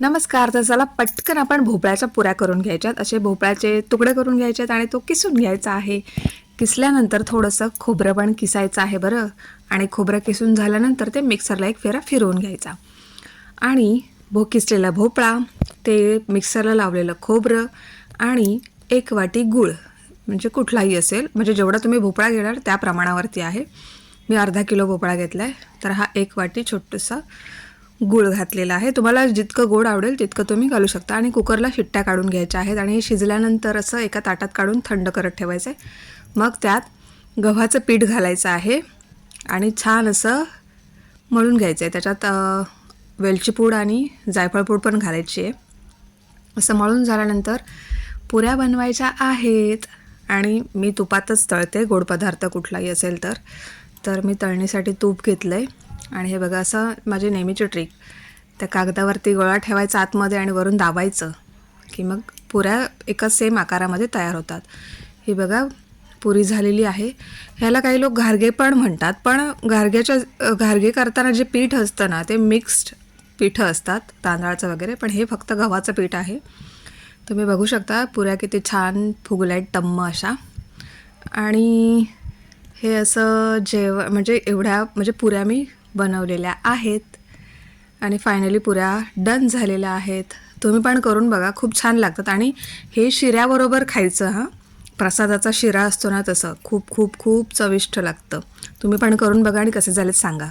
नमस्कार. तर चला पटकन आपण भोपळ्याच्या पुऱ्या करून घ्यायच्यात. असे भोपळ्याचे तुकडे करून घ्यायचे आणि तो किसून घ्यायचा आहे. किसल्यानंतर थोडंसं खोबरं पण किसायचं आहे बरं. आणि खोबरं किसून झाल्यानंतर ते मिक्सरला एक फेरा फिरवून घ्यायचा. आणि किसलेला भोपळा, ते मिक्सरला लावलेलं खोबरं आणि 1 वाटी गूळ, म्हणजे कुठलाही असेल, म्हणजे जेवढा तुम्ही भोपळा घेणार त्या प्रमाणावरती आहे. मी अर्धा किलो भोपळा घेतला आहे, तर हा 1 वाटी छोटंसं गूळ घातलेला आहे. तुम्हाला जितकं गोड आवडेल तितकं तुम्ही घालू शकता. आणि कुकरला शिट्ट्या काढून घ्यायच्या आहेत आणि शिजल्यानंतर असं एका ताटात काढून थंड करत ठेवायचं आहे. मग त्यात गव्हाचं पीठ घालायचं आहे आणि छान असं मळून घ्यायचं आहे. त्याच्यात वेलची पूड आणि जायफळ पूड पण घालायची आहे. असं मळून झाल्यानंतर पुऱ्या बनवायच्या आहेत. आणि मी तुपातच तळते, गोड पदार्थ कुठलाही असेल तर मी तळणीसाठी तूप घेतलं आहे. आणि हे बघा, असं माझी नेहमीची ट्रिक, त्या कागदावरती गोळा ठेवायचा आतमध्ये आणि वरून दाबायचं की मग पुऱ्या एकाच सेम आकारामध्ये तयार होतात. ही बघा पुरी झालेली आहे. ह्याला काही लोक घारगे पण म्हणतात, पण घारगे करताना जे पीठ असतं ना, ते मिक्स्ड पीठं असतात तांदळाचं वगैरे, पण हे फक्त गव्हाचं पीठ आहे. तुम्ही बघू शकता पुऱ्या किती छान फुगल्या आहेत, टम्म अशा. आणि हे असं म्हणजे एवढ्या पुऱ्या मी बनवलेल्या आहेत आणि फायनली पुऱ्या डन झालेल्या आहेत. तुम्ही पण करून बघा, खूप छान लागतात. आणि हे शिऱ्याबरोबर खायचं. हां, प्रसादाचा शिरा असतो ना, तसं खूप खूप खूप चविष्ट लागतं. तुम्ही पण करून बघा आणि कसे झालेत सांगा.